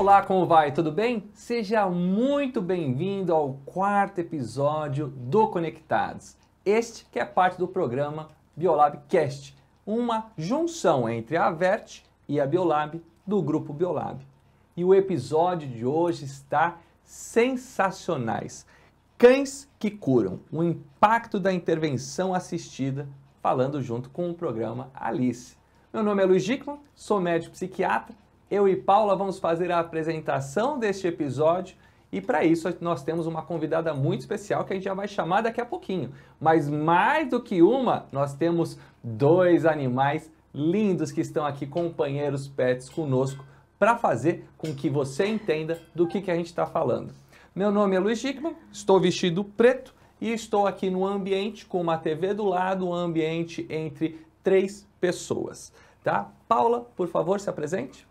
Olá, como vai? Tudo bem? Seja muito bem-vindo ao 4º episódio do Conectados. Este que é parte do programa Biolab Cast, uma junção entre a Avert e a Biolab do Grupo Biolab. E o episódio de hoje está sensacionais. Cães que curam, o impacto da intervenção assistida, falando junto com o programa Alice. Meu nome é Luiz Dickmann, sou médico psiquiatra. Eu e Paula vamos fazer a apresentação deste episódio e para isso nós temos uma convidada muito especial que a gente já vai chamar daqui a pouquinho. Mas mais do que uma, nós temos 2 animais lindos que estão aqui, companheiros pets conosco, para fazer com que você entenda do que a gente está falando. Meu nome é Luiz Dickmann, estou vestido preto e estou aqui no ambiente com uma TV do lado, um ambiente entre 3 pessoas, tá? Paula, por favor, se apresente.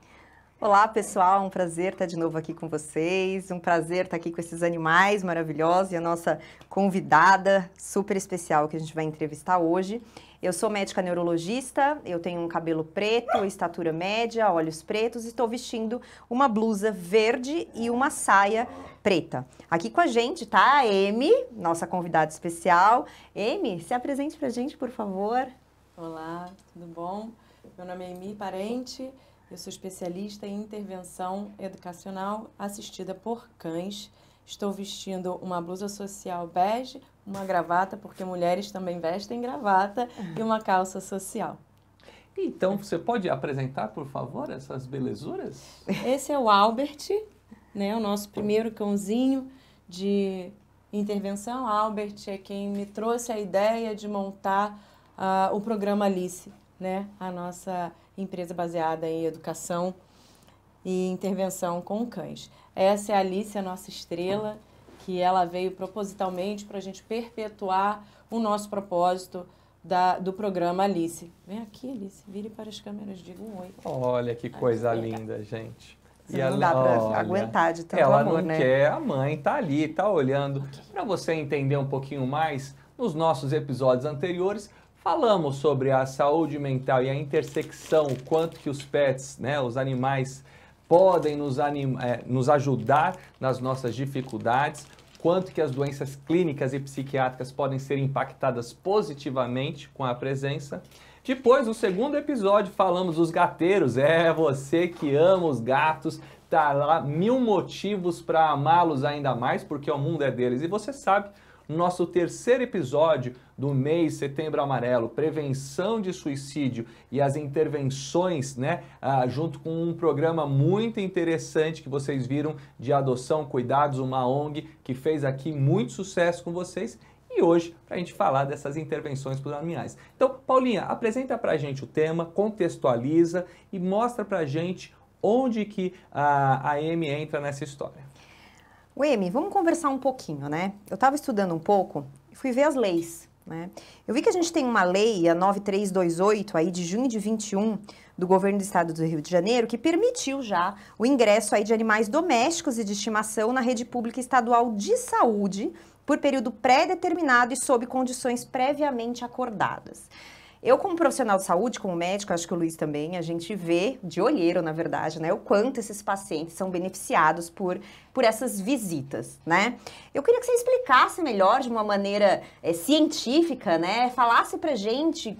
Olá pessoal, um prazer estar de novo aqui com vocês, um prazer estar aqui com esses animais maravilhosos e a nossa convidada super especial que a gente vai entrevistar hoje. Eu sou médica neurologista, eu tenho um cabelo preto, estatura média, olhos pretos e estou vestindo uma blusa verde e uma saia preta. Aqui com a gente tá a Amy, nossa convidada especial. Amy, se apresente pra gente, por favor. Olá, tudo bom? Meu nome é Amy Parente. Eu sou especialista em intervenção educacional assistida por cães. Estou vestindo uma blusa social bege, uma gravata, porque mulheres também vestem gravata, e uma calça social. Então, você pode apresentar, por favor, essas belezuras? Esse é o Albert, né, o nosso primeiro cãozinho de intervenção. Albert é quem me trouxe a ideia de montar o programa Alice, né, a nossa empresa baseada em educação e intervenção com cães. Essa é a Alice, a nossa estrela, que ela veio propositalmente para a gente perpetuar o nosso propósito do programa Alice. Vem aqui, Alice, vire para as câmeras, diga um oi. Olha que coisa linda, gente. E não dá para aguentar de tanto amor, né? Ela não quer, a mãe tá ali, tá olhando. Para você entender um pouquinho mais, nos nossos episódios anteriores, falamos sobre a saúde mental e a intersecção, o quanto que os pets, né, os animais, podem nos ajudar nas nossas dificuldades, quanto que as doenças clínicas e psiquiátricas podem ser impactadas positivamente com a presença. Depois, no segundo episódio, falamos dos gateiros. Você que ama os gatos, tá lá 1000 motivos para amá-los ainda mais, porque o mundo é deles. E você sabe, no nosso terceiro episódio do mês Setembro Amarelo, prevenção de suicídio e as intervenções, né, junto com um programa muito interessante que vocês viram de adoção, cuidados, uma ONG que fez aqui muito sucesso com vocês. E hoje, para a gente falar dessas intervenções para os animais. Então, Paulinha, apresenta para a gente o tema, contextualiza e mostra para a gente onde que a Amy entra nessa história. Amy, vamos conversar um pouquinho, né? Eu estava estudando um pouco e fui ver as leis, né? Eu vi que a gente tem uma lei, a 9328, aí de junho de 21, do governo do estado do Rio de Janeiro, que permitiu já o ingresso aí de animais domésticos e de estimação na rede pública estadual de saúde por período pré-determinado e sob condições previamente acordadas. Eu, como profissional de saúde, como médico, acho que o Luiz também, a gente vê de olheiro, na verdade, né, o quanto esses pacientes são beneficiados por essas visitas, né? Eu queria que você explicasse melhor, de uma maneira científica, né, falasse pra gente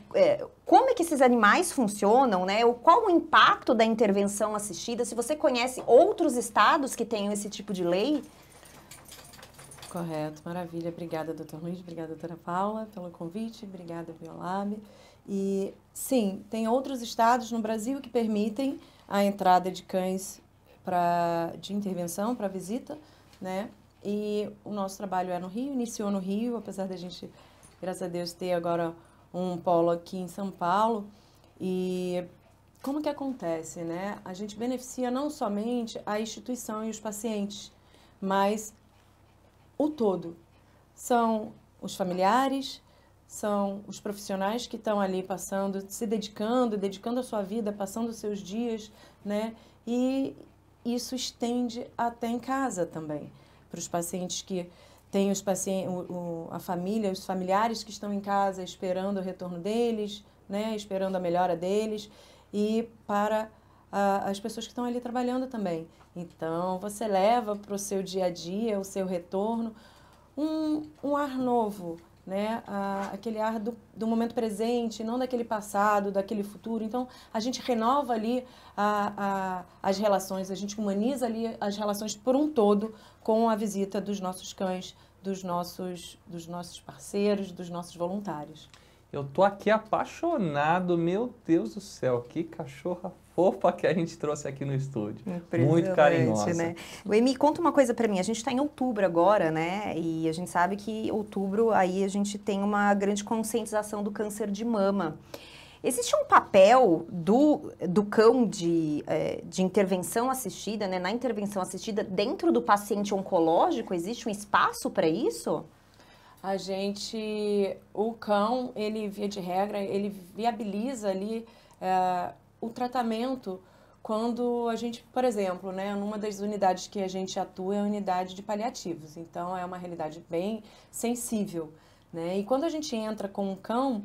como é que esses animais funcionam, né, qual o impacto da intervenção assistida, se você conhece outros estados que tenham esse tipo de lei. Correto, maravilha. Obrigada, doutor Luiz, obrigada, doutora Paula, pelo convite, obrigada, Biolab. E, sim, tem outros estados no Brasil que permitem a entrada de cães de intervenção, para visita, né? E o nosso trabalho é no Rio, iniciou no Rio, apesar da gente, graças a Deus, ter agora um polo aqui em São Paulo. E como que acontece, né? A gente beneficia não somente a instituição e os pacientes, mas o todo. São os familiares, são os profissionais que estão ali passando, se dedicando a sua vida, passando os seus dias, né? E isso estende até em casa também, para os pacientes que têm a família, os familiares que estão em casa esperando o retorno deles, né? Esperando a melhora deles, e para as pessoas que estão ali trabalhando também. Então, você leva para o seu dia a dia, o seu retorno, um ar novo, né? Aquele ar do momento presente, não daquele passado, daquele futuro. Então, a gente renova ali as relações, a gente humaniza ali as relações por um todo com a visita dos nossos cães, dos nossos parceiros, dos nossos voluntários. Eu tô aqui apaixonado, meu Deus do céu, que cachorra fofa que a gente trouxe aqui no estúdio. Muito carinhosa. Né? Emi, conta uma coisa pra mim, a gente tá em outubro agora, né? E a gente sabe que outubro aí a gente tem uma grande conscientização do câncer de mama. Existe um papel do cão de intervenção assistida, né? Na intervenção assistida dentro do paciente oncológico, existe um espaço para isso? O cão, ele, via de regra, ele viabiliza ali o tratamento quando a gente, por exemplo, né, numa das unidades que a gente atua é a unidade de paliativos. Então, é uma realidade bem sensível, né? E quando a gente entra com um cão,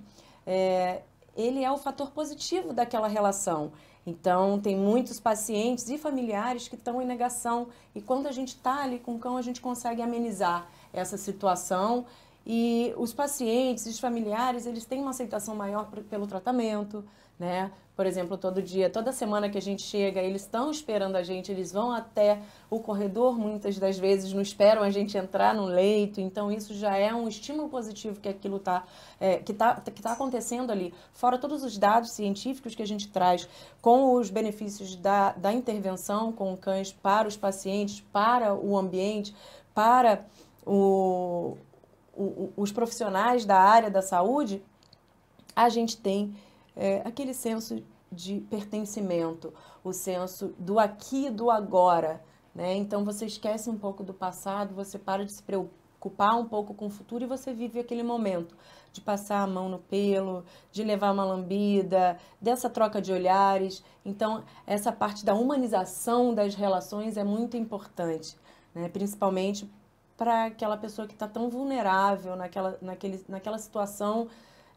ele é o fator positivo daquela relação. Então, tem muitos pacientes e familiares que estão em negação. E quando a gente está ali com o cão, a gente consegue amenizar essa situação. E os pacientes e os familiares, eles têm uma aceitação maior pelo tratamento, né? Por exemplo, toda semana que a gente chega, eles estão esperando a gente, eles vão até o corredor, muitas das vezes não esperam a gente entrar no leito. Então, isso já é um estímulo positivo que aquilo tá acontecendo ali. Fora todos os dados científicos que a gente traz com os benefícios da intervenção com cães para os pacientes, para o ambiente, para os profissionais da área da saúde, a gente tem aquele senso de pertencimento, o senso do aqui e do agora, né? Então, você esquece um pouco do passado, você para de se preocupar um pouco com o futuro e você vive aquele momento de passar a mão no pelo, de levar uma lambida, dessa troca de olhares. Então, essa parte da humanização das relações é muito importante, né? Principalmente para aquela pessoa que está tão vulnerável naquela situação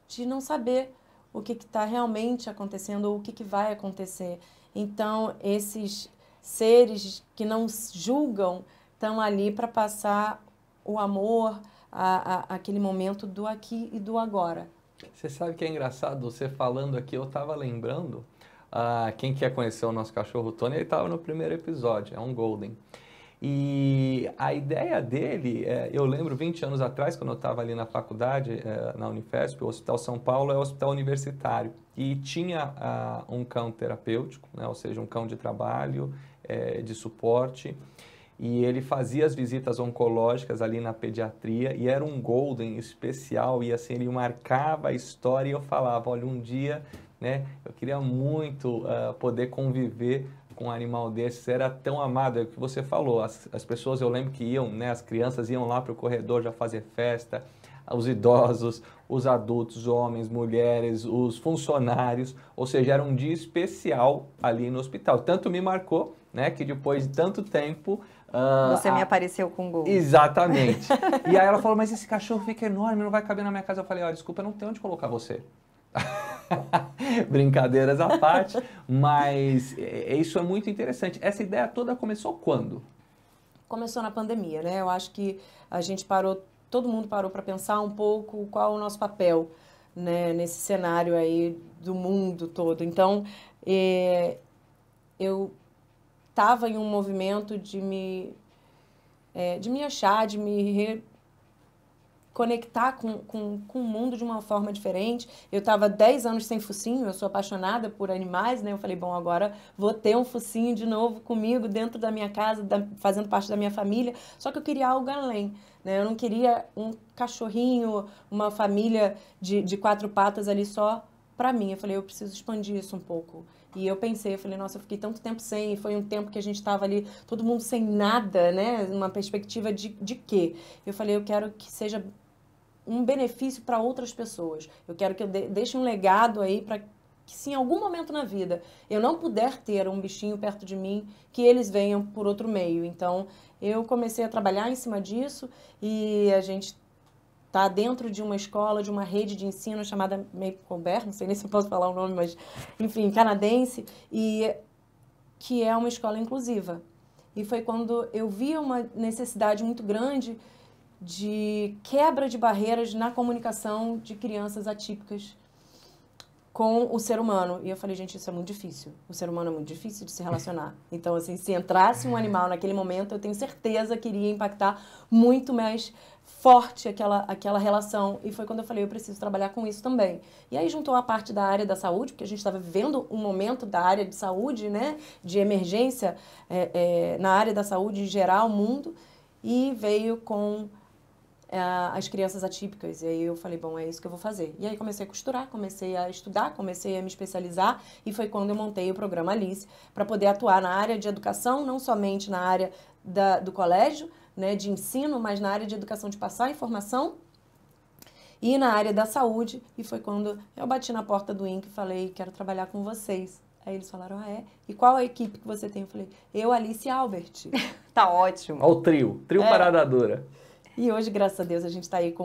de não saber o que está realmente acontecendo ou o que vai acontecer. Então, esses seres que não julgam estão ali para passar o amor, aquele momento do aqui e do agora. Você sabe que é engraçado, você falando aqui, eu estava lembrando, quem quer conhecer o nosso cachorro Tony, ele estava no primeiro episódio, é um Golden. E a ideia dele, eu lembro 20 anos atrás, quando eu estava ali na faculdade, na Unifesp, o Hospital São Paulo é o hospital universitário, e tinha um cão terapêutico, né, ou seja, um cão de trabalho, de suporte, e ele fazia as visitas oncológicas ali na pediatria, e era um Golden especial, e assim, ele marcava a história, e eu falava, olha, um dia, né, eu queria muito poder conviver com um animal desses, era tão amado, é o que você falou, as pessoas, eu lembro que iam, né, as crianças iam lá para o corredor já fazer festa, os idosos, os adultos, homens, mulheres, os funcionários, ou seja, era um dia especial ali no hospital. Tanto me marcou, né, que depois de tanto tempo... Você me apareceu com o gol. Exatamente. E aí ela falou, mas esse cachorro fica enorme, não vai caber na minha casa. Eu falei, olha, desculpa, eu não tenho onde colocar você. Brincadeiras à parte, mas isso é muito interessante. Essa ideia toda começou quando? Começou na pandemia, né? Eu acho que a gente parou, todo mundo parou para pensar um pouco qual é o nosso papel, né, nesse cenário aí do mundo todo. Então, eu estava em um movimento de me achar, de me conectar com o mundo de uma forma diferente. Eu estava 10 anos sem focinho, eu sou apaixonada por animais, né? Eu falei, bom, agora vou ter um focinho de novo comigo dentro da minha casa, fazendo parte da minha família, só que eu queria algo além, né? Eu não queria um cachorrinho, uma família de 4 patas ali só para mim. Eu falei, eu preciso expandir isso um pouco. E eu pensei, eu falei, nossa, eu fiquei tanto tempo sem, foi um tempo que a gente estava ali, todo mundo sem nada, né? Uma perspectiva de quê? Eu falei, eu quero que seja um benefício para outras pessoas. Eu quero que eu deixe um legado aí para que, se em algum momento na vida eu não puder ter um bichinho perto de mim, que eles venham por outro meio. Então, eu comecei a trabalhar em cima disso e a gente está dentro de uma escola, de uma rede de ensino chamada Maplebear, não sei nem se eu posso falar o nome, mas, enfim, canadense, e que é uma escola inclusiva. E foi quando eu vi uma necessidade muito grande de quebra de barreiras na comunicação de crianças atípicas com o ser humano. E eu falei, gente, isso é muito difícil. O ser humano é muito difícil de se relacionar. Então, assim, se entrasse um animal naquele momento, eu tenho certeza que iria impactar muito mais forte aquela relação. E foi quando eu falei, eu preciso trabalhar com isso também. E aí juntou a parte da área da saúde, porque a gente estava vivendo um momento da área de saúde, né, de emergência na área da saúde em geral, mundo, e veio com as crianças atípicas. E aí eu falei, bom, é isso que eu vou fazer. E aí comecei a costurar, comecei a estudar, comecei a me especializar, e foi quando eu montei o programa Alice, para poder atuar na área de educação, não somente na área do colégio, né, de ensino, mas na área de educação, de passar informação, e na área da saúde. E foi quando eu bati na porta do INCA e falei, quero trabalhar com vocês. Aí eles falaram, ah, é? E qual a equipe que você tem? Eu falei, eu, Alice e Albert. Tá ótimo. Olha o trio Parada Dura. E hoje, graças a Deus, a gente está aí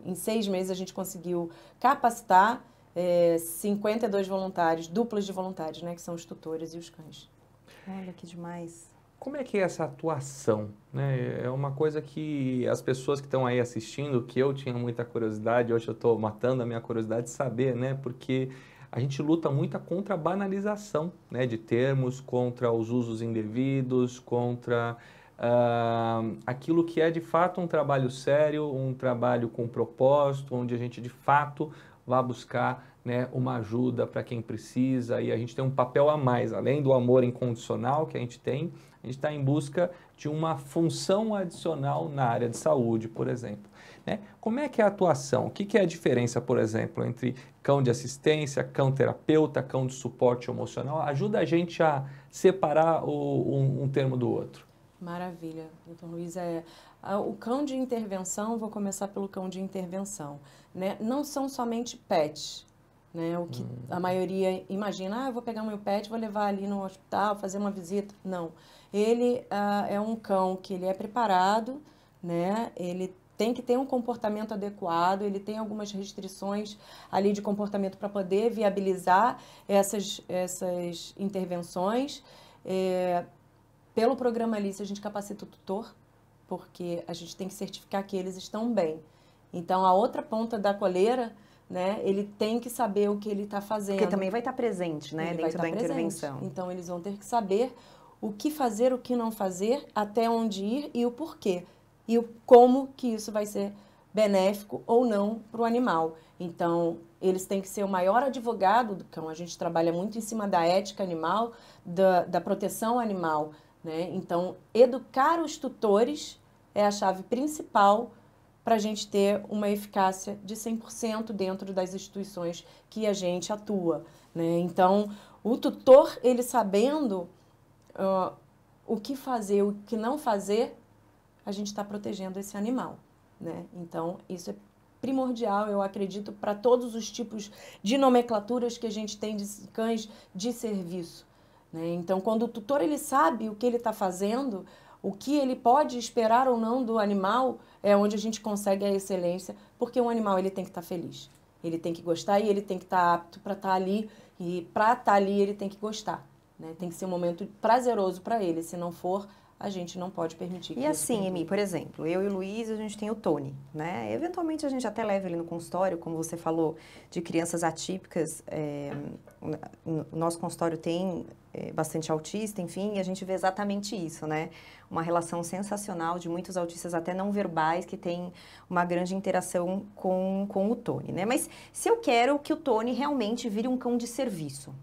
em 6 meses, a gente conseguiu capacitar 52 voluntários, duplas de voluntários, né? Que são os tutores e os cães. Olha que demais. Como é que é essa atuação, né? É uma coisa que as pessoas que estão aí assistindo, que eu tinha muita curiosidade, hoje eu estou matando a minha curiosidade de saber, né? Porque a gente luta muito contra a banalização, né, de termos, contra os usos indevidos, contra aquilo que é de fato um trabalho sério, um trabalho com propósito, onde a gente de fato vai buscar, né, uma ajuda para quem precisa, e a gente tem um papel a mais, além do amor incondicional que a gente está em busca de uma função adicional na área de saúde, por exemplo. Né? Como é que é a atuação? O que é a diferença, por exemplo, entre cão de assistência, cão terapeuta, cão de suporte emocional? Ajuda a gente a separar um termo do outro. Maravilha, doutor Luiz. O cão de intervenção, vou começar pelo cão de intervenção, né? Não são somente pets, né? O que a maioria imagina, eu vou pegar meu pet, vou levar ali no hospital, fazer uma visita. Não, ele é um cão que ele é preparado, né? Ele tem que ter um comportamento adequado, ele tem algumas restrições ali de comportamento para poder viabilizar essas intervenções. Pelo programa Alice, a gente capacita o tutor, porque a gente tem que certificar que eles estão bem. Então, a outra ponta da coleira, né, ele tem que saber o que ele está fazendo. Porque também vai estar presente, né, dentro da intervenção. Então, eles vão ter que saber o que fazer, o que não fazer, até onde ir e o porquê. E como que isso vai ser benéfico ou não para o animal. Então, eles têm que ser o maior advogado do cão. A gente trabalha muito em cima da ética animal, da proteção animal, né? Então, educar os tutores é a chave principal para a gente ter uma eficácia de 100% dentro das instituições que a gente atua, né? Então, o tutor, ele sabendo o que fazer, o que não fazer, a gente está protegendo esse animal, né? Então, isso é primordial, eu acredito, para todos os tipos de nomenclaturas que a gente tem de cães de serviço, né? Então, quando o tutor ele sabe o que ele está fazendo, o que ele pode esperar ou não do animal, é onde a gente consegue a excelência, porque um animal ele tem que estar feliz, ele tem que gostar e ele tem que estar apto para estar ali, e para estar ali ele tem que gostar, né? Tem que ser um momento prazeroso para ele, se não for, a gente não pode permitir que E assim, Emi, por exemplo, eu e o Luiz, a gente tem o Tony, né? Eventualmente a gente até leva ele no consultório, como você falou, de crianças atípicas. O nosso consultório tem bastante autista, enfim, e a gente vê exatamente isso, né? Uma relação sensacional de muitos autistas até não verbais que tem uma grande interação com o Tony, né? Mas se eu quero que o Tony realmente vire um cão de serviço,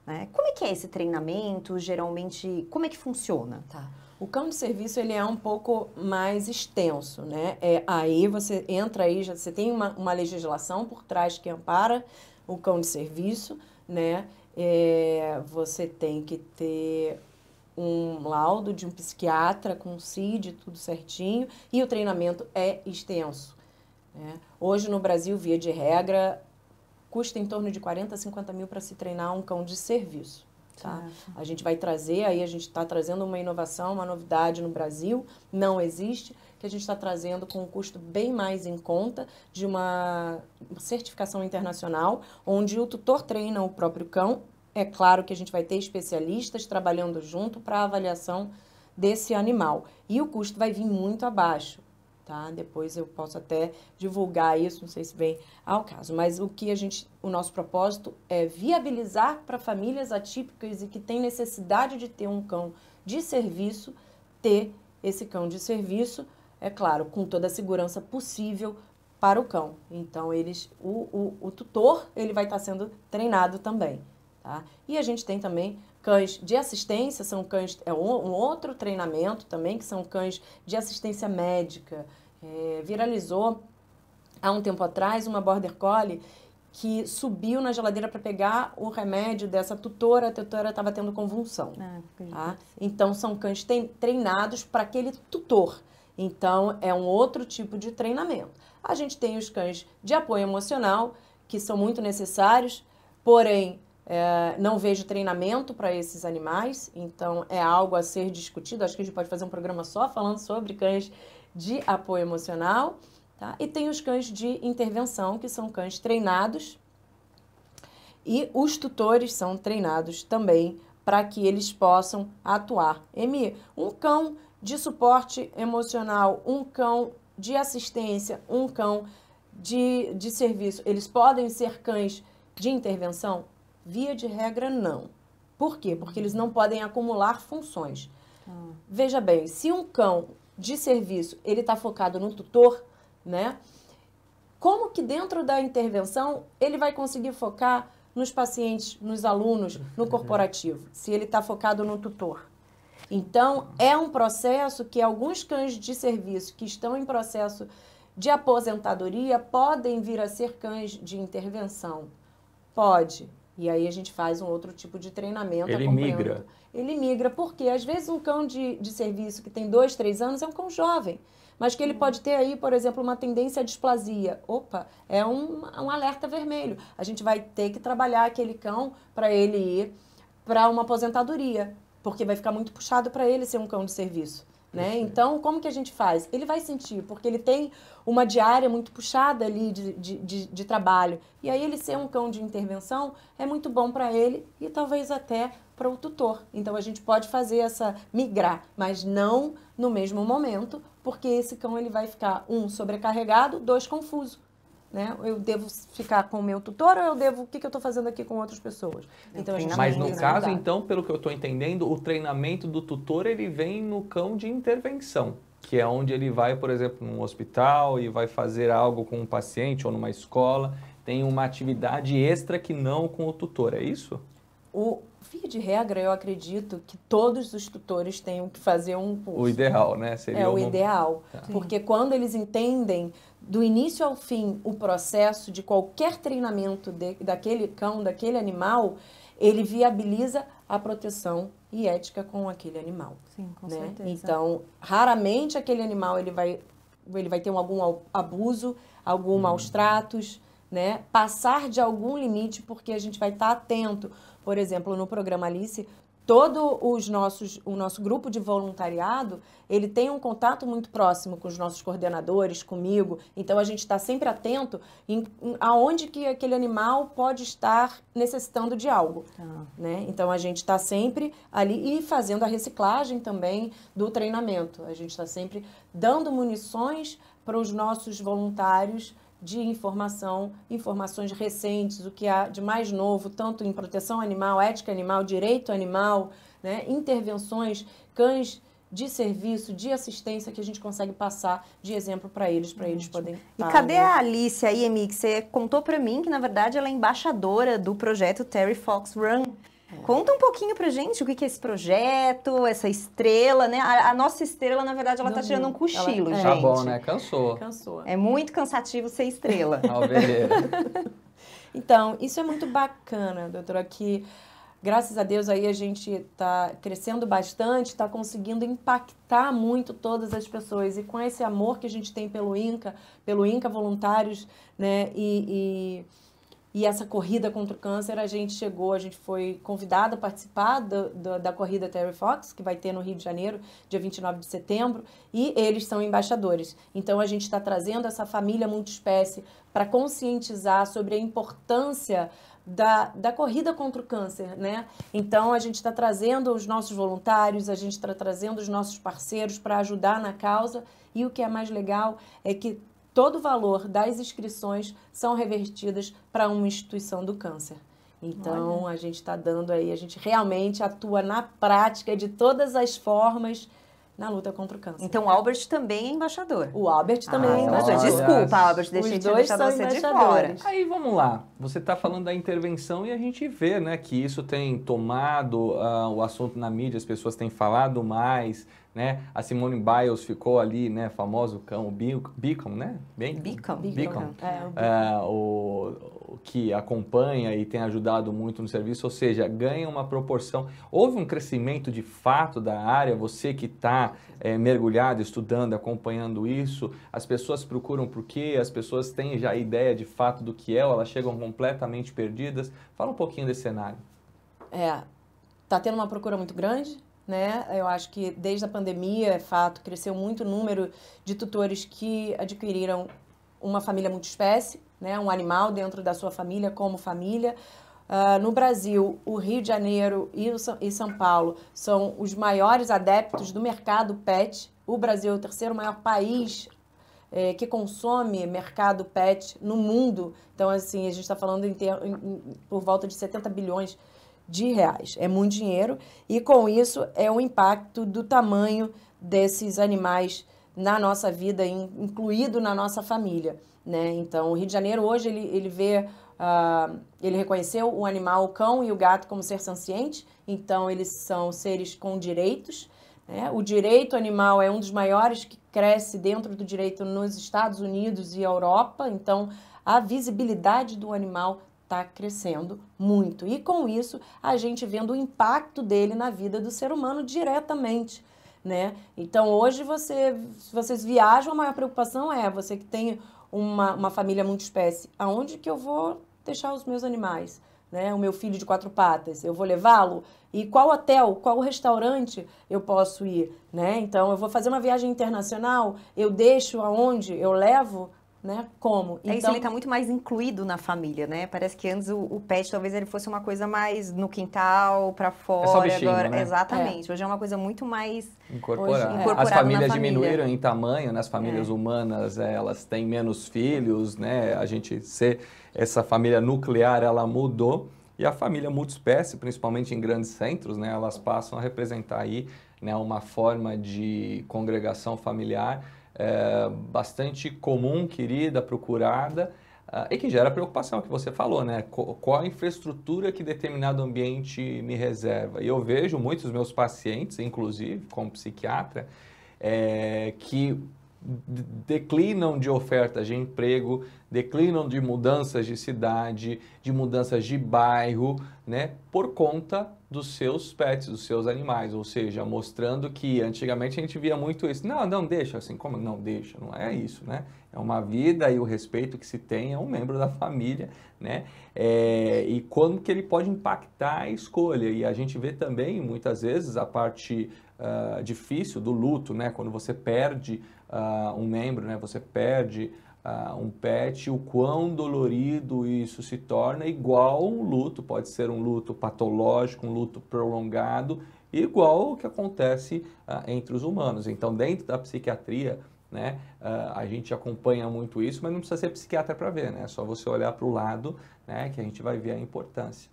né? Como é que é esse treinamento? Geralmente, como é que funciona? Tá. O cão de serviço, ele é um pouco mais extenso, né? Aí você entra aí, já você tem uma legislação por trás que ampara o cão de serviço, né? Você tem que ter um laudo de um psiquiatra com CID, tudo certinho, e o treinamento é extenso, né? Hoje no Brasil, via de regra, custa em torno de 40 a 50 mil para se treinar um cão de serviço. Tá? A gente vai trazer, aí a gente está trazendo uma inovação, uma novidade no Brasil, não existe, que a gente está trazendo com um custo bem mais em conta de uma certificação internacional, onde o tutor treina o próprio cão é claro que a gente vai ter especialistas trabalhando junto para a avaliação desse animal. E o custo vai vir muito abaixo, tá? Depois eu posso até divulgar isso, não sei se vem ao caso. Mas o nosso propósito é viabilizar para famílias atípicas e que têm necessidade de ter um cão de serviço, ter esse cão de serviço, é claro, com toda a segurança possível para o cão. Então, o tutor, ele vai estar sendo treinado também, tá? E a gente tem também cães de assistência, são cães, um outro treinamento também, que são cães de assistência médica. Viralizou há um tempo atrás uma Border Collie que subiu na geladeira para pegar o remédio dessa tutora, a tutora estava tendo convulsão. Tá? Então, são cães treinados para aquele tutor. Então, é um outro tipo de treinamento. A gente tem os cães de apoio emocional, que são muito necessários, porém, não vejo treinamento para esses animais, então é algo a ser discutido. Acho que a gente pode fazer um programa só falando sobre cães de apoio emocional. Tá? E tem os cães de intervenção, que são cães treinados, e os tutores são treinados também para que eles possam atuar. Um cão de suporte emocional, um cão de assistência, um cão de serviço, eles podem ser cães de intervenção? Via de regra, não. Por quê? Porque eles não podem acumular funções. Veja bem, se um cão de serviço, ele está focado no tutor, né? Como que dentro da intervenção ele vai conseguir focar nos pacientes, nos alunos, no corporativo, se ele está focado no tutor? Então, é um processo que alguns cães de serviço que estão em processo de aposentadoria podem vir a ser cães de intervenção. Pode. E aí a gente faz um outro tipo de treinamento. Ele migra. Ele migra, porque às vezes um cão de serviço que tem 2, 3 anos é um cão jovem, mas que ele pode ter aí, por exemplo, uma tendência à displasia. Opa, é um alerta vermelho. A gente vai ter que trabalhar aquele cão para ele ir para uma aposentadoria, porque vai ficar muito puxado para ele ser um cão de serviço. Né? Então, como que a gente faz? Ele vai sentir, porque ele tem uma diária muito puxada ali de trabalho. E aí ele ser um cão de intervenção é muito bom para ele e talvez até para o tutor. Então, a gente pode fazer essa migrar, mas não no mesmo momento, porque esse cão ele vai ficar, 1, sobrecarregado, 2, confuso. Né? Eu devo ficar com o meu tutor ou o que eu estou fazendo aqui com outras pessoas? Então, a gente Mas no caso, então, pelo que eu estou entendendo, o treinamento do tutor ele vem no cão de intervenção, que é onde ele vai, por exemplo, num hospital e vai fazer algo com um paciente ou numa escola, tem uma atividade extra que não com o tutor, é isso? Via de regra, eu acredito que todos os tutores tenham que fazer um curso. O ideal, né? Seria o ideal. Tá. Porque quando eles entendem do início ao fim o processo de qualquer treinamento daquele cão, daquele animal, ele viabiliza a proteção e ética com aquele animal. Sim, com né? certeza. Então, raramente aquele animal ele vai ter algum abuso, algum maus tratos, né? Passar de algum limite, porque a gente vai estar atento. Por exemplo, no programa Alice, todo o nosso grupo de voluntariado, ele tem um contato muito próximo com os nossos coordenadores, comigo. Então, a gente está sempre atento aonde que aquele animal pode estar necessitando de algo. Né? Então, a gente está sempre ali e fazendo a reciclagem também do treinamento. A gente está sempre dando munições para os nossos voluntários de informações recentes, o que há de mais novo, tanto em proteção animal, ética animal, direito animal, né? Intervenções, cães de serviço, de assistência que a gente consegue passar de exemplo para eles poderem... E cadê a Alice aí, Emi, que você contou para mim que, na verdade, ela é embaixadora do projeto Terry Fox Run. Conta um pouquinho pra gente o que é esse projeto, essa estrela, né? A nossa estrela, na verdade, ela tá tirando um cochilo, gente. Tá bom, né? Cansou. É muito cansativo ser estrela. Então, isso é muito bacana, doutora, que graças a Deus aí a gente tá crescendo bastante, está conseguindo impactar muito todas as pessoas. E com esse amor que a gente tem pelo INCA Voluntários, né? E essa corrida contra o câncer, a gente foi convidada a participar da corrida Terry Fox, que vai ter no Rio de Janeiro, dia 29 de setembro, e eles são embaixadores. Então, a gente está trazendo essa família multiespécie para conscientizar sobre a importância da corrida contra o câncer, né? Então, a gente está trazendo os nossos voluntários, a gente está trazendo os nossos parceiros para ajudar na causa, e o que é mais legal é que todo o valor das inscrições são revertidas para uma instituição do câncer. Então, a gente está dando aí, a gente realmente atua na prática de todas as formas na luta contra o câncer. Então, o Albert também é embaixador. O Albert também é embaixador. Desculpa, Albert, deixei de deixar você de fora. Aí, vamos lá. Você está falando da intervenção e a gente vê, né, que isso tem tomado o assunto na mídia, as pessoas têm falado mais, né? A Simone Biles ficou ali, né, famoso cão, o Beacon, né? Beacon. O que acompanha e tem ajudado muito no serviço, ou seja, ganha uma proporção. Houve um crescimento de fato da área, você que está mergulhado, estudando, acompanhando isso, as pessoas procuram por quê, as pessoas têm já ideia de fato do que é, ou elas chegam completamente perdidas. Fala um pouquinho desse cenário. Tá tendo uma procura muito grande, né? Eu acho que desde a pandemia, é fato, cresceu muito o número de tutores que adquiriram uma família multiespécie, né? Um animal dentro da sua família como família. No Brasil, o Rio de Janeiro e São Paulo são os maiores adeptos do mercado pet. O Brasil é o terceiro maior país que consome mercado pet no mundo. Então, assim, a gente está falando por volta de 70 bilhões de reais. É muito dinheiro e, com isso, é o impacto do tamanho desses animais na nossa vida, incluído na nossa família, né? Então, o Rio de Janeiro, hoje, ele reconheceu o animal, o cão e o gato como ser senciente, então eles são seres com direitos, né? O direito animal é um dos maiores que cresce dentro do direito nos Estados Unidos e Europa, então a visibilidade do animal está crescendo muito. E com isso, a gente vendo o impacto dele na vida do ser humano diretamente, né? Então, hoje, vocês viajam, a maior preocupação é você que tem uma família multiespécie. Aonde que eu vou deixar os meus animais? Né? O meu filho de 4 patas, eu vou levá-lo? E qual hotel, qual restaurante eu posso ir? Né? Então, eu vou fazer uma viagem internacional, eu deixo aonde? Eu levo? Né? Como? Então, isso, ele está muito mais incluído na família, né? Parece que antes o pet talvez ele fosse uma coisa mais no quintal, para fora. É só bichinho, agora, né? Exatamente. Hoje é uma coisa muito mais incorporada. As famílias diminuíram em tamanho, né? As famílias humanas, elas têm menos filhos, né? A gente essa família nuclear, ela mudou. E a família multiespécie, principalmente em grandes centros, né? Elas passam a representar aí, né, uma forma de congregação familiar bastante comum, querida, procurada, e que gera preocupação, que você falou, né? Qual a infraestrutura que determinado ambiente me reserva? E eu vejo muitos meus pacientes, inclusive, como psiquiatra, que declinam de ofertas de emprego, declinam de mudanças de cidade, de mudanças de bairro, né, por conta dos seus pets, dos seus animais, ou seja, mostrando que antigamente a gente via muito isso. Não, deixa, assim, como não deixa? Não é isso, né? É uma vida e o respeito que se tem a um membro da família, né? E como que ele pode impactar a escolha. E a gente vê também, muitas vezes, a parte difícil do luto, né? Quando você perde um membro, né? Você perde um pet, o quão dolorido isso se torna, igual um luto, pode ser um luto patológico, um luto prolongado, igual o que acontece entre os humanos. Então, dentro da psiquiatria, né, a gente acompanha muito isso, mas não precisa ser psiquiatra para ver, né? É só você olhar para o lado, né, que a gente vai ver a importância.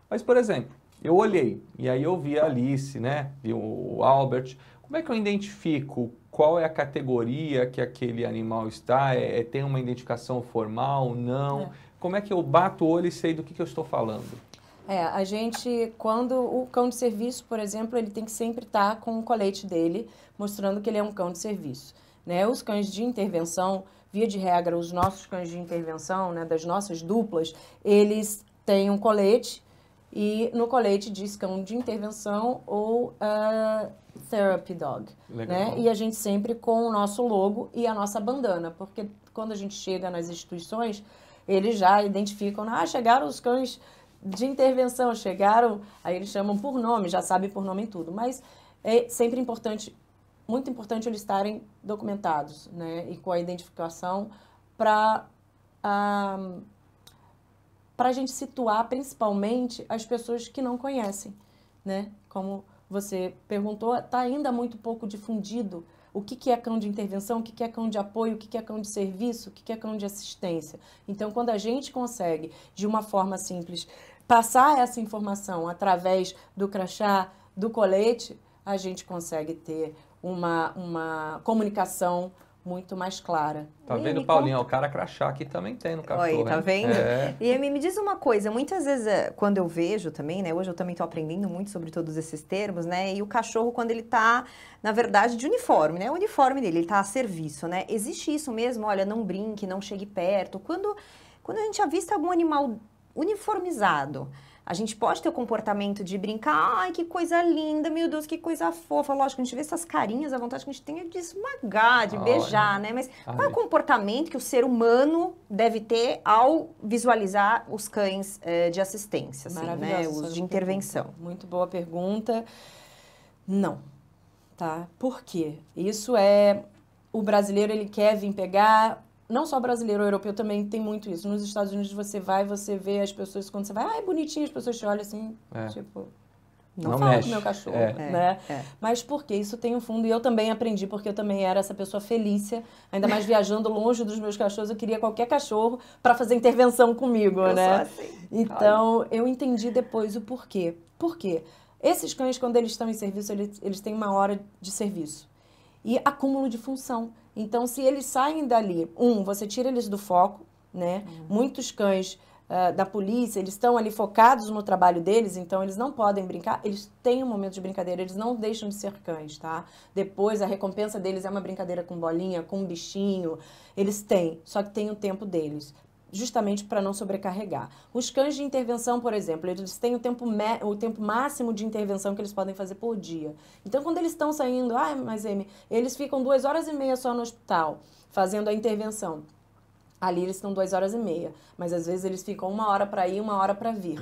Mas, por exemplo, eu olhei e aí eu vi a Alice, né, vi o Albert. Como é que eu identifico qual é a categoria que aquele animal está? Tem uma identificação formal? Não? Como é que eu bato o olho e sei do que eu estou falando? A gente, quando o cão de serviço, por exemplo, ele tem que sempre estar com o colete dele, mostrando que ele é um cão de serviço. Né? Os cães de intervenção, via de regra, os nossos cães de intervenção, né, das nossas duplas, eles têm um colete e no colete diz cão de intervenção ou therapy dog. Né? E a gente sempre com o nosso logo e a nossa bandana, porque quando a gente chega nas instituições, eles já identificam, chegaram os cães de intervenção, chegaram, aí eles chamam por nome, já sabem por nome em tudo, mas é sempre importante, muito importante eles estarem documentados, né, e com a identificação para para a gente situar principalmente as pessoas que não conhecem, né? Como você perguntou, está ainda muito pouco difundido o que é cão de intervenção, o que é cão de apoio, o que é cão de serviço, o que é cão de assistência. Então, quando a gente consegue, de uma forma simples, passar essa informação através do crachá, do colete, a gente consegue ter uma comunicação muito mais clara. Tá vendo, Paulinho? O cara crachá aqui também tem no cachorro. Oi, tá vendo? É. E me diz uma coisa, muitas vezes quando eu vejo também, né? Hoje eu também tô aprendendo muito sobre todos esses termos, né? E o cachorro, quando ele tá, na verdade, de uniforme, né? O uniforme dele, ele tá a serviço, né? Existe isso mesmo? Olha, não brinque, não chegue perto. Quando a gente avista algum animal uniformizado, a gente pode ter o comportamento de brincar, ai, que coisa linda, meu Deus, que coisa fofa. Lógico, a gente vê essas carinhas, a vontade que a gente tem é de esmagar, de beijar, né? Mas qual é o comportamento que o ser humano deve ter ao visualizar os cães de assistência, assim, né? Os de intervenção? Pergunta. Muito boa pergunta. Não, tá? Por quê? Isso é... O brasileiro, ele quer vir pegar... Não só brasileiro, o europeu também tem muito isso. Nos Estados Unidos você vê as pessoas, quando você vai, ai, bonitinho, as pessoas te olham assim, tipo, não fala com o meu cachorro, né? Mas por quê? Isso tem um fundo, e eu também aprendi, porque eu também era essa pessoa felícia, ainda mais viajando longe dos meus cachorros, eu queria qualquer cachorro para fazer intervenção comigo, né? Assim. Então, eu entendi depois o porquê. Por quê? Esses cães, quando eles estão em serviço, eles têm uma hora de serviço. E acúmulo de função. Então, se eles saem dali, você tira eles do foco, né? Muitos cães da polícia, eles estão ali focados no trabalho deles, então eles não podem brincar, eles têm um momento de brincadeira, eles não deixam de ser cães, tá? Depois, a recompensa deles é uma brincadeira com bolinha, com um bichinho, eles têm, só que tem o tempo deles, justamente para não sobrecarregar. Os cães de intervenção, por exemplo, eles têm o tempo máximo de intervenção que eles podem fazer por dia. Então, quando eles estão saindo, eles ficam 2h30 só no hospital, fazendo a intervenção. Ali eles estão 2h30, mas às vezes eles ficam 1 hora para ir, 1 hora para vir.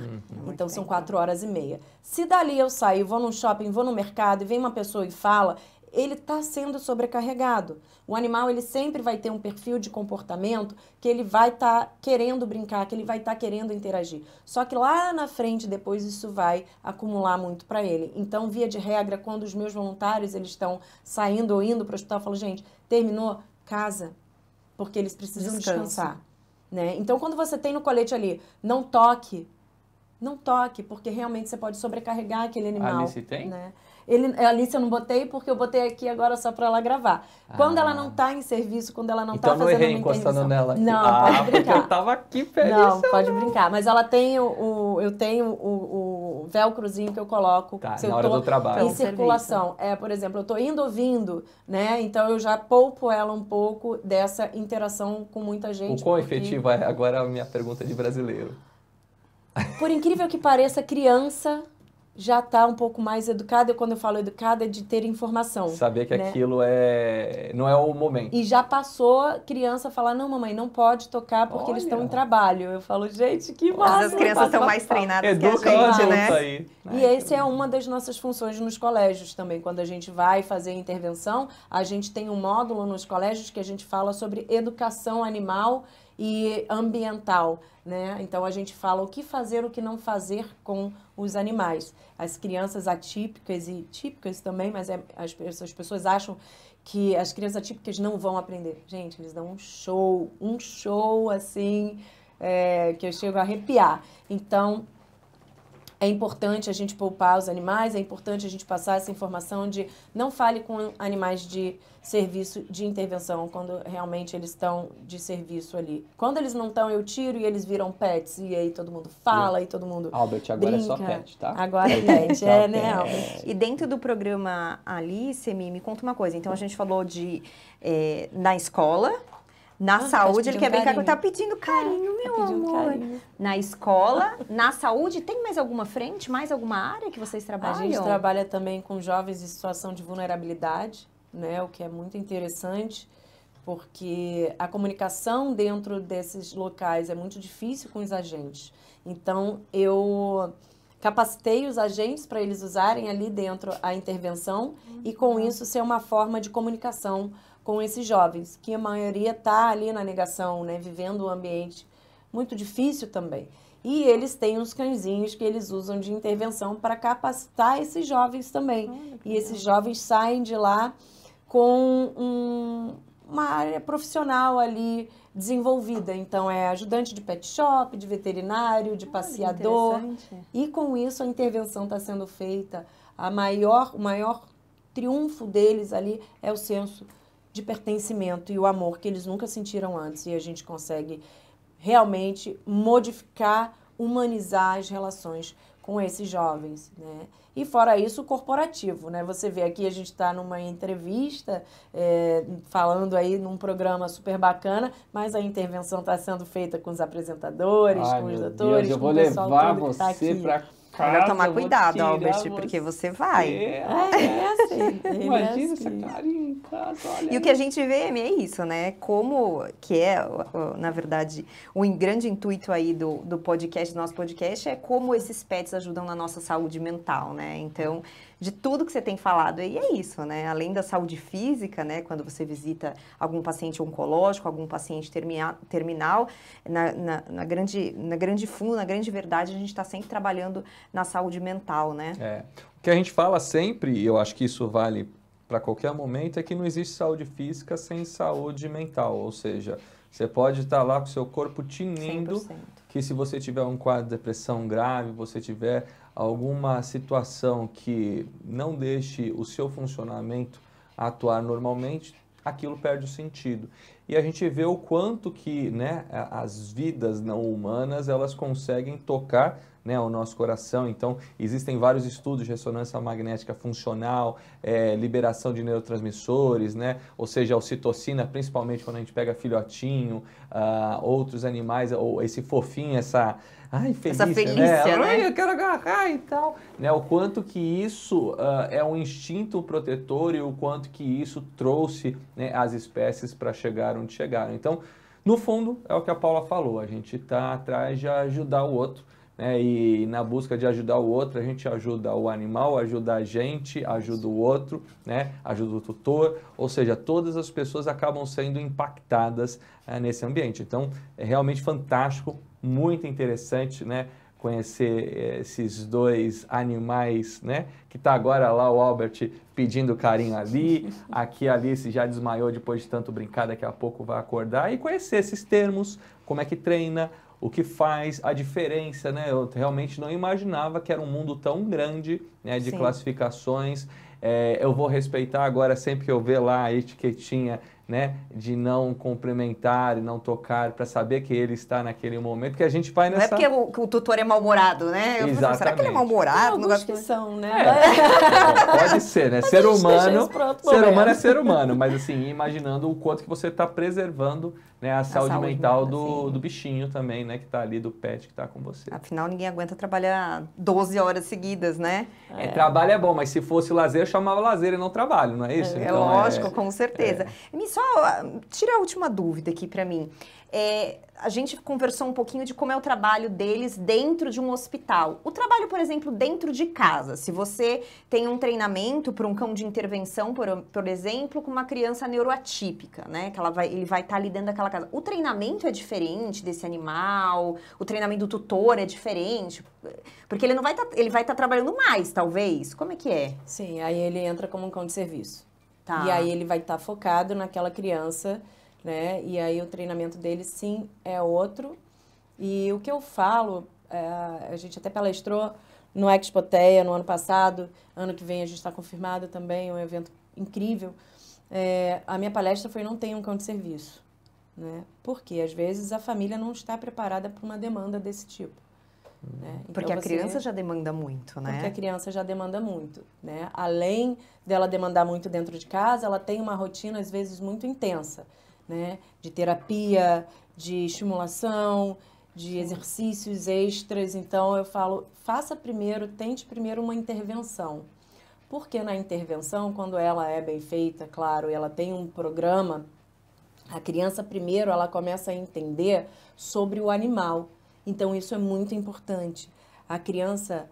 Então, são 4h30. Se dali eu saio, vou num shopping, vou no mercado e vem uma pessoa e fala... ele está sendo sobrecarregado. O animal, ele sempre vai ter um perfil de comportamento que ele vai estar querendo brincar, que ele vai estar querendo interagir. Só que lá na frente, depois, isso vai acumular muito para ele. Então, via de regra, quando os meus voluntários eles estão saindo ou indo para o hospital, eu falo, gente, terminou? Casa. Porque eles precisam descansar. Né? Então, quando você tem no colete ali, não toque, porque realmente você pode sobrecarregar aquele animal. Alice tem? Né? A Alice eu não botei porque eu botei aqui agora só para ela gravar. Quando ela não está em serviço, quando ela não está então fazendo uma intervenção... encostando nela aqui. Não, pode brincar. Eu tava aqui feliz. Não, pode brincar. Mas ela tem eu tenho o velcrozinho que eu coloco. Tá, se na eu hora tô do trabalho. em circulação. Por exemplo, eu tô indo ou vindo, né? Então eu já poupo ela um pouco dessa interação com muita gente. O quão efetivo é agora a minha pergunta de brasileiro? Por incrível que pareça, criança já está um pouco mais educada. Quando eu falo educada, é de ter informação. Saber que né? aquilo não é o momento. E já passou a criança a falar, não, mamãe, não pode tocar porque eles estão em trabalho. Eu falo, gente, que massa. As crianças são mais treinadas Educa que a gente, né? Aí. E essa é uma das nossas funções nos colégios também. Quando a gente vai fazer intervenção, a gente tem um módulo nos colégios que a gente fala sobre educação animal e ambiental, né? Então a gente fala o que fazer, o que não fazer com os animais. As crianças atípicas e típicas também, mas as pessoas acham que as crianças atípicas não vão aprender. Gente, eles dão um show assim, que eu chego a arrepiar. Então, é importante a gente poupar os animais, é importante a gente passar essa informação de não fale com animais de serviço de intervenção, quando realmente eles estão de serviço ali. Quando eles não estão, eu tiro e eles viram pets, e aí todo mundo fala, e todo mundo Albert, agora brinca. é só pet, tá? Agora é pet, né, Albert? E dentro do programa Alice, me conta uma coisa. Então, a gente falou de na escola... Na saúde, ele quer brincar, tá pedindo carinho, meu amor. Carinho. Na escola, na saúde, tem mais alguma frente, mais alguma área que vocês trabalham? A gente trabalha também com jovens em situação de vulnerabilidade, né, o que é muito interessante, porque a comunicação dentro desses locais é muito difícil com os agentes. Então, eu capacitei os agentes para eles usarem ali dentro a intervenção e, com isso, ser uma forma de comunicação com esses jovens, que a maioria está ali na negação, né, vivendo um ambiente muito difícil também. E eles têm os cãezinhos que eles usam de intervenção para capacitar esses jovens também. E esses jovens saem de lá com uma área profissional ali desenvolvida. Então, é ajudante de pet shop, de veterinário, de passeador. E com isso a intervenção está sendo feita. O maior triunfo deles ali é o senso de pertencimento e o amor que eles nunca sentiram antes. E a gente consegue realmente modificar, humanizar as relações com esses jovens, né? E fora isso, o corporativo, né? Você vê aqui, a gente está numa entrevista, falando aí num programa super bacana, mas a intervenção está sendo feita com os apresentadores, com os doutores, eu com vou o pessoal levar todo que tá você aqui. para Melhor tomar eu vou cuidado, tirar Albert, porque você vai. Assim. Imagina essa carinha em casa, olha. E o que a gente vê é isso, né? Como que na verdade, o grande intuito aí do podcast, do nosso podcast, é como esses pets ajudam na nossa saúde mental, né? Então, de tudo que você tem falado aí, é isso, né? Além da saúde física, né? Quando você visita algum paciente oncológico, algum paciente terminal, na grande verdade, a gente está sempre trabalhando na saúde mental, né? O que a gente fala sempre, e eu acho que isso vale para qualquer momento, é que não existe saúde física sem saúde mental. Ou seja, você pode estar lá com o seu corpo tinindo, 100%. que se você tiver um quadro de depressão grave, você tiver alguma situação que não deixe o seu funcionamento atuar normalmente, aquilo perde o sentido. E a gente vê o quanto que, né, as vidas não humanas, elas conseguem tocar, né, o nosso coração. Então, existem vários estudos de ressonância magnética funcional, liberação de neurotransmissores, né, ou seja, a ocitocina, principalmente quando a gente pega filhotinho, outros animais, ou esse fofinho, essa felícia, né? Ai, eu quero agarrar e tal. Né, o quanto que isso é um instinto protetor e o quanto que isso trouxe, né, as espécies para chegar onde chegaram. Então, no fundo, é o que a Paula falou, a gente está atrás de ajudar o outro, né? E na busca de ajudar o outro, a gente ajuda o animal, ajuda a gente, ajuda o outro, né? Ajuda o tutor, ou seja, todas as pessoas acabam sendo impactadas nesse ambiente. Então, é realmente fantástico, muito interessante, né? Conhecer esses dois animais, né? Que tá agora lá o Albert pedindo carinho ali, aqui a Alice já desmaiou depois de tanto brincar, daqui a pouco vai acordar, e conhecer esses termos, como é que treina, o que faz, a diferença, né? Eu realmente não imaginava que era um mundo tão grande, né, de classificações. Eu vou respeitar agora, sempre que eu ver lá a etiquetinha, né, de não cumprimentar e não tocar, para saber que ele está naquele momento, que a gente vai nessa... Não é porque o tutor é mal-humorado, né? Eu falo, será que ele é mal-humorado? Alguns que são, né? Pode ser, né? Ser humano é ser humano, mas assim, imaginando o quanto que você está preservando, né, a saúde mental do bichinho também, né, que está ali, do pet que está com você. Afinal, ninguém aguenta trabalhar 12 horas seguidas, né? Trabalho é bom, mas se fosse lazer, eu chamava lazer e não trabalho, não é isso? Então, lógico, com certeza. Só tira a última dúvida aqui para mim. A gente conversou um pouquinho de como é o trabalho deles dentro de um hospital. O trabalho, por exemplo, dentro de casa. Se você tem um treinamento para um cão de intervenção, por exemplo, com uma criança neuroatípica, né? Que ele vai estar ali dentro daquela casa. O treinamento é diferente desse animal? O treinamento do tutor é diferente? Porque ele vai estar trabalhando mais, talvez. Como é que é? Sim, aí ele entra como um cão de serviço. Tá. E aí ele vai estar focado naquela criança, né? E aí o treinamento dele, sim, é outro. E o que eu falo, a gente até palestrou no Expoteia no ano passado, ano que vem a gente está confirmado também, um evento incrível. A minha palestra foi Não Tenha um Cão de Serviço, né? Porque às vezes a família não está preparada para uma demanda desse tipo. Né? Então, porque a criança já demanda muito, né? Porque a criança já demanda muito, né? Além dela demandar muito dentro de casa, ela tem uma rotina, às vezes, muito intensa, né? De terapia, de estimulação, de exercícios extras. Então, eu falo, tente primeiro uma intervenção. Porque na intervenção, quando ela é bem feita, claro, e ela tem um programa, a criança primeiro, ela começa a entender sobre o animal. Então, isso é muito importante. A criança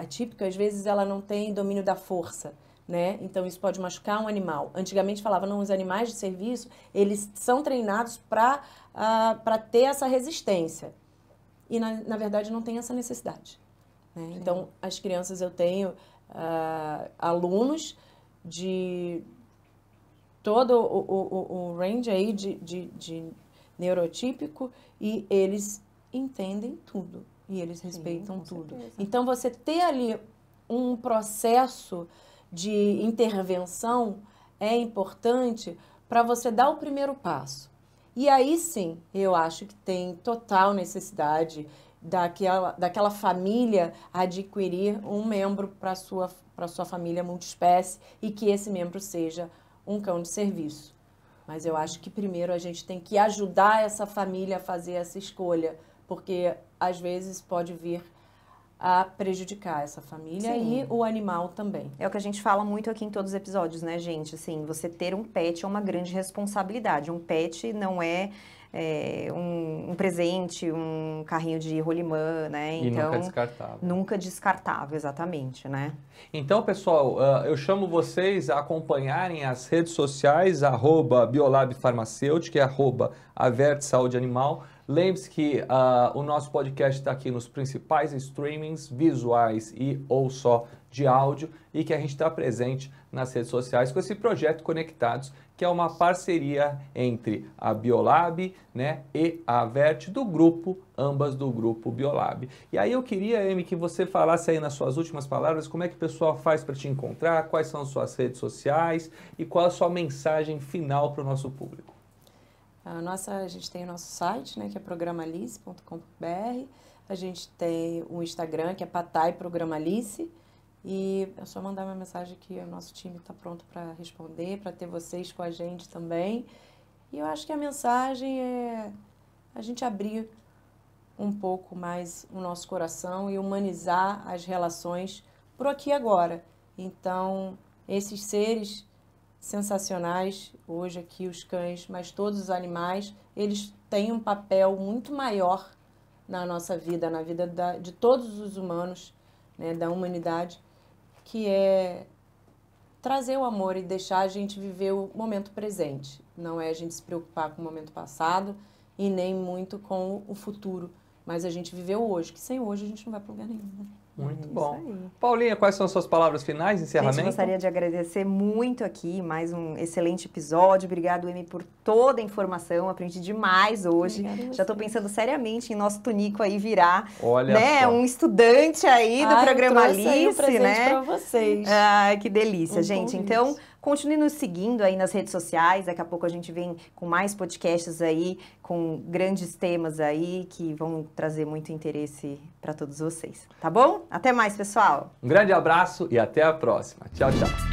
atípica, às vezes, ela não tem domínio da força, né? Então, isso pode machucar um animal. Antigamente, falava, não, os animais de serviço, eles são treinados para ter essa resistência. e, na verdade, não tem essa necessidade. Né? Então, as crianças, eu tenho alunos de todo o range aí de neurotípico e eles entendem tudo e eles respeitam tudo. Certeza. Então, você ter ali um processo de intervenção é importante para você dar o primeiro passo. E aí sim, eu acho que tem total necessidade daquela família adquirir um membro para sua família multiespécie e que esse membro seja um cão de serviço. Mas eu acho que primeiro a gente tem que ajudar essa família a fazer essa escolha, porque às vezes pode vir a prejudicar essa família Sim. e o animal também. É o que a gente fala muito aqui em todos os episódios, né, gente? Assim, você ter um pet é uma grande responsabilidade. Um pet não é, um presente, um carrinho de rolimã, né? E Então, nunca descartável. nunca descartável, exatamente, né? Então, pessoal, eu chamo vocês a acompanharem as redes sociais, @biolabfarmacêutica e @averte saúde animal. Lembre-se que o nosso podcast está aqui nos principais streamings visuais e ou só de áudio e que a gente está presente nas redes sociais com esse projeto Conectados, que é uma parceria entre a Biolab, né, e a Averte ambas do grupo Biolab. E aí eu queria, Amy, que você falasse aí nas suas últimas palavras como é que o pessoal faz para te encontrar, quais são as suas redes sociais e qual a sua mensagem final para o nosso público. A gente tem o nosso site, né, que é programalice.com.br. A gente tem o Instagram, que é Patai Programalice. E é só mandar uma mensagem que o nosso time está pronto para responder, para ter vocês com a gente também. E eu acho que a mensagem é a gente abrir um pouco mais o nosso coração e humanizar as relações por aqui e agora. Então, esses seres sensacionais, hoje aqui os cães, mas todos os animais, eles têm um papel muito maior na nossa vida, na vida de todos os humanos, né, da humanidade, que é trazer o amor e deixar a gente viver o momento presente. Não é a gente se preocupar com o momento passado e nem muito com o futuro, mas a gente viver o hoje, que sem hoje a gente não vai para lugar nenhum. Né? Muito Isso bom. aí. Paulinha, quais são as suas palavras finais, encerramento? Gente, gostaria de agradecer muito aqui, mais um excelente episódio. Obrigado, Amy, por toda a informação. Aprendi demais hoje. Obrigada a Já estou você. pensando seriamente em nosso Tunico aí virar, Olha né, só. um estudante aí do programa eu trouxe aí um Alice, presente né? para vocês. Ai, que delícia, Um gente. convite. Então, continue nos seguindo aí nas redes sociais. Daqui a pouco a gente vem com mais podcasts aí, com grandes temas aí que vão trazer muito interesse para todos vocês. Tá bom? Até mais, pessoal! Um grande abraço e até a próxima. Tchau, tchau.